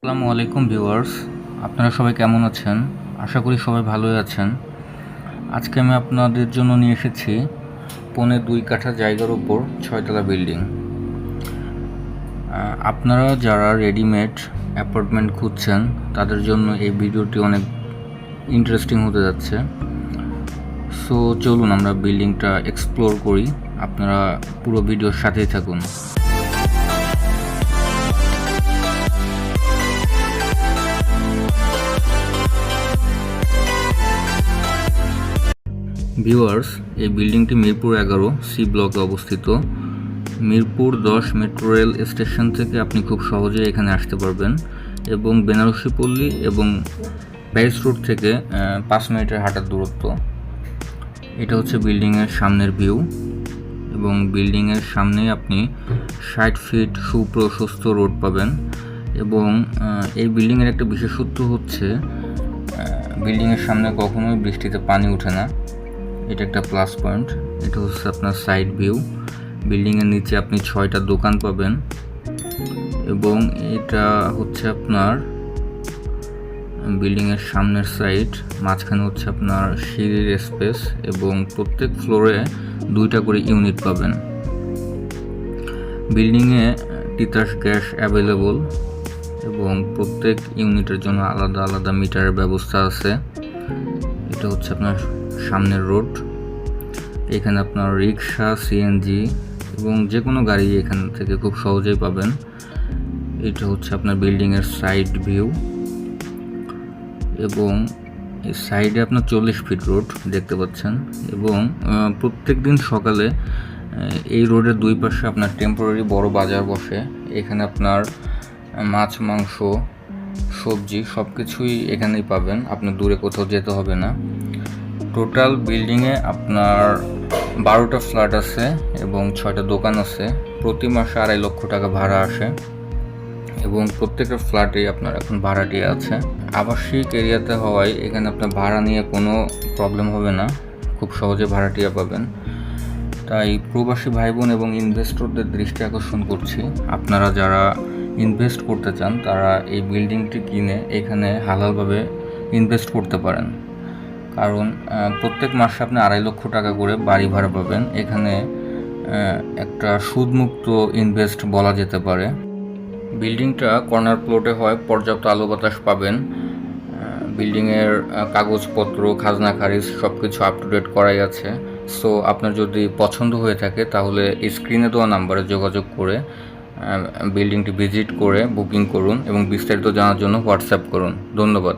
আসসালামু আলাইকুম ভিউয়ার্স, আপনারা সবাই কেমন আছেন? আশা করি সবাই ভালোই আছেন। আজকে আমি আপনাদের জন্য নিয়ে এসেছি 2.5 কাঠা জায়গার উপর 6তলা বিল্ডিং। আপনারা যারা রেডিমেড অ্যাপার্টমেন্ট খুঁজছেন তাদের জন্য এই ভিডিওটি অনেক ইন্টারেস্টিং হতে যাচ্ছে। সো চলুন আমরা বিল্ডিংটা এক্সপ্লোর করি, আপনারা পুরো ভিডিওর সাথেই থাকুন। ভিউয়ার্স, এই বিল্ডিংটি মিরপুর 11 সি ব্লকে অবস্থিত। মিরপুর 10 মেট্রো রেল স্টেশন থেকে আপনি খুব সহজেই এখানে আসতে পারবেন এবং বেনারসি পল্লী এবং প্যারিস রোড থেকে 5 মিনিটের হাঁটার দূরত্ব। এটা হচ্ছে বিল্ডিংয়ের সামনের ভিউ এবং বিল্ডিংয়ের সামনেই আপনি 60 ফিট সুপ্রশস্ত রোড পাবেন এবং এই বিল্ডিংয়ের একটা বিশেষত্ব হচ্ছে বিল্ডিংয়ের সামনে কখনোই বৃষ্টিতে পানি ওঠে না। এটা একটা প্লাস পয়েন্ট। এটা হচ্ছে আপনার সাইড ভিউ। বিল্ডিংয়ের নিচে আপনি 6টা দোকান পাবেন এবং এটা হচ্ছে আপনার বিল্ডিংয়ের সামনের সাইড। মাঝখানে হচ্ছে আপনার সিঁড়ির স্পেস এবং প্রত্যেক ফ্লোরে 2টা করে ইউনিট পাবেন। বিল্ডিংয়ে তিতাস গ্যাস অ্যাভেলেবল এবং প্রত্যেক ইউনিটের জন্য আলাদা আলাদা মিটারের ব্যবস্থা আছে। এটা হচ্ছে আপনার সামনের রোড। এখানে আপনার রিক্সা, সিএনজি এবং যে কোনো গাড়ি এখান থেকে খুব সহজেই পাবেন। এটা হচ্ছে আপনার বিল্ডিংয়ের সাইড ভিউ এবং এই সাইডে আপনার 40 ফিট রোড দেখতে পাচ্ছেন এবং প্রত্যেক দিন সকালে এই রোডের দুই পাশে আপনার টেম্পোরারি বড় বাজার বসে। এখানে আপনার মাছ, মাংস, সবজি সব কিছুই এখানেই পাবেন, আপনার দূরে কোথাও যেতে হবে না। টোটাল বিল্ডিংয়ে আপনার 12টা ফ্ল্যাট আছে এবং 6টা দোকান আছে। প্রতি মাসে 2.5 লক্ষ টাকা ভাড়া আসে এবং প্রত্যেকটা ফ্ল্যাটেই আপনার এখন ভাড়াটিয়া আছে। আবাসিক এরিয়াতে হওয়ায় এখানে আপনার ভাড়া নিয়ে কোনো প্রবলেম হবে না, খুব সহজে ভাড়াটিয়া পাবেন। তাই প্রবাসী ভাই বোন এবং ইনভেস্টরদের দৃষ্টি আকর্ষণ করছি, আপনারা যারা ইনভেস্ট করতে চান তারা এই বিল্ডিংটি কিনে এখানে হালালভাবে ইনভেস্ট করতে পারেন। কারণ প্রত্যেক মাসে আপনি 2.5 লক্ষ টাকা করে বাড়ি ভাড়া পাবেন। এখানে একটা সুদমুক্ত ইনভেস্ট বলা যেতে পারে। বিল্ডিংটা কর্নার প্লটে হয়, পর্যাপ্ত আলো বাতাস পাবেন। বিল্ডিংয়ের কাগজপত্র, খাজনা খারিজ সব কিছু আপ টু ডেট করাই আছে। সো আপনার যদি পছন্দ হয়ে থাকে তাহলে স্ক্রিনে দেওয়া নাম্বারে যোগাযোগ করে বিল্ডিংটি ভিজিট করে বুকিং করুন এবং বিস্তারিত জানার জন্য হোয়াটসঅ্যাপ করুন। ধন্যবাদ।